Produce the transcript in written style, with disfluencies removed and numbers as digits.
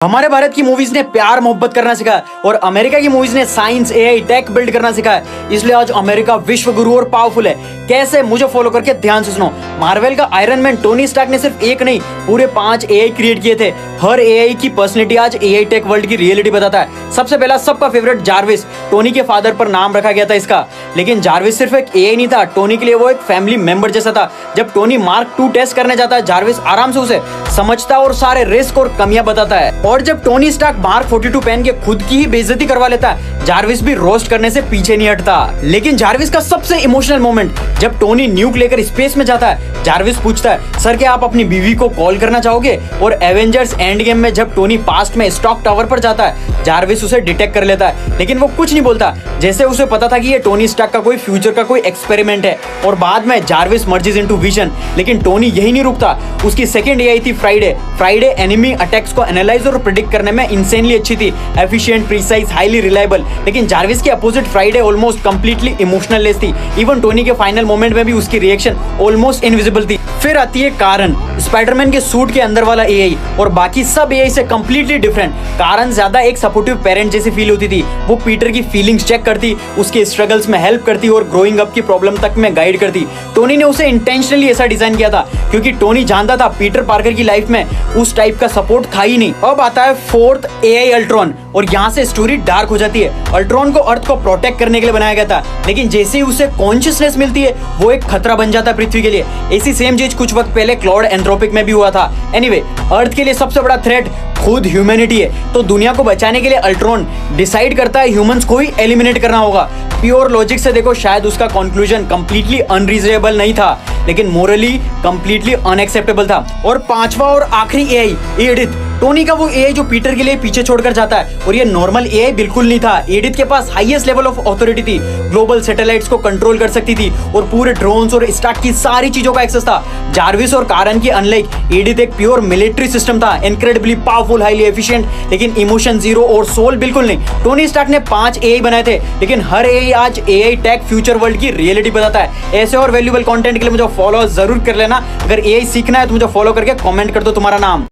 हमारे भारत की मूवीज ने प्यार मोहब्बत करना सिखाया और अमेरिका की मूवीज ने साइंस एआई टेक बिल्ड करना सिखाया। इसलिए आज अमेरिका विश्व गुरु और पावरफुल है। कैसे? मुझे फॉलो करके ध्यान से सुनो। मार्वल का आयरन मैन टोनी स्टार्क ने सिर्फ एक नहीं पूरे 5 एआई क्रिएट किए थे। हर एआई की पर्सनैलिटी आज एआई टेक वर्ल्ड की रियलिटी बताता है। सबसे पहला सबका फेवरेट जार्विस, टोनी के फादर पर नाम रखा गया था इसका। लेकिन जार्विस सिर्फ एक एआई नहीं था, टोनी के लिए वो एक फैमिली मेंबर जैसा था। जब टोनी मार्क 2 टेस्ट करने जाता है, जार्विस आराम से उसे समझता और सारे रिस्क और कमियां बताता है। और जब टोनी स्टार्क मार्क 42 पहन के खुद की ही बेइज्जती करवा लेता है, जार्विस भी रोस्ट करने से पीछे नहीं हटता। लेकिन जार्विस का सबसे इमोशनल मोमेंट जब टोनी न्यूक लेकर स्पेस में जाता है, जार्विस पूछता है, सर क्या आप अपनी बीवी को कॉल करना चाहोगे? और एवेंजर्स एंड गेम में जब टोनी पास्ट में स्टॉक टावर पर जाता है, जार्विस उसे डिटेक्ट कर लेता है, लेकिन वो कुछ नहीं बोलता, जैसे उसे पता था कि ये टोनी स्टार्क का कोई फ्यूचर का कोई एक्सपेरिमेंट है। और बाद में जार्विस मर्जेस इनटू विजन। लेकिन टोनी यही नहीं रुकता, उसकी सेकंड एआई थी फ्राइडे एनिमी अटैक्स को एनालाइज और प्रेडिक्ट करने में इंसेनली अच्छी थी, एफिशिएंट, प्रीसाइज, हाईली रिलायबल। लेकिन जार्विस के opposite Friday almost completely emotional less थी। इवन टोनी के फाइनल मोमेंट में भी उसकी रिएक्शन ऑलमोस्ट इनविजिबल थी। फिर आती है कारण, स्पाइडरमैन के सूट के अंदर वाला एआई और बाकी सब एआई से कंप्लीटली डिफरेंट। कारण ज्यादा एक सपोर्टिव पेरेंट जैसी फील होती थी। वो पीटर की फीलिंग्स चेक करती, उसके स्ट्रगल्स में हेल्प करती और ग्रोइंग अप की प्रॉब्लम तक में गाइड करती। टोनी ने उसे इंटेंशनली ऐसा डिजाइन किया था क्योंकि टोनी जानता था पीटर पार्कर की लाइफ में उस टाइप का सपोर्ट था ही नहीं। अब आता है फोर्थ एआई अल्ट्रॉन और यहाँ से स्टोरी डार्क हो जाती है। अल्ट्रॉन को अर्थ को प्रोटेक्ट करने के लिए बनाया गया था, लेकिन जैसे ही उसे कॉन्शियसनेस मिलती है वो एक खतरा बन जाता है पृथ्वी के लिए। ऐसी सेम चीज कुछ वक्त पहले क्लॉड एंथ्रोपिक में भी हुआ था। एनीवे, अर्थ के लिए सबसे बड़ा थ्रेट खुद ह्यूमैनिटी है, तो दुनिया को बचाने के लिए अल्ट्रॉन डिसाइड करता है ह्यूमंस को ही एलिमिनेट करना होगा। प्योर लॉजिक से देखो शायद उसका कंक्लूजन कंप्लीटली अनरीजनेबल नहीं था, लेकिन मोरली कंप्लीटली अनएक्सेप्टेबल था। और पांचवा और आखिरी एआई एडिथ, टोनी का वो एआई जो पीटर के लिए पीछे छोड़कर जाता है। और ये नॉर्मल एआई बिल्कुल नहीं था। एडिथ के पास हाईएस्ट लेवल ऑफ अथॉरिटी थी, ग्लोबल सैटेलाइट्स को कंट्रोल कर सकती थी और पूरे ड्रोन्स और स्टार्क की सारी चीजों का एक्सेस था। जार्विस और कारण की अनलाइक एडिथ एक प्योर मिलिट्री सिस्टम था, इनक्रेडिबली पावरफुल, हाईली एफिशिएंट, लेकिन इमोशन जीरो और सोल बिल्कुल नहीं। टोनी स्टार्क ने 5 एआई बनाए थे, लेकिन हर एआई आज एआई टेक फ्यूचर वर्ल्ड की रियलिटी बताता है। ऐसे और वैल्यूएबल कंटेंट के लिए मुझे फॉलो जरूर कर लेना। अगर एआई सीखना है तो मुझे फॉलो करके कमेंट कर दो तुम्हारा नाम।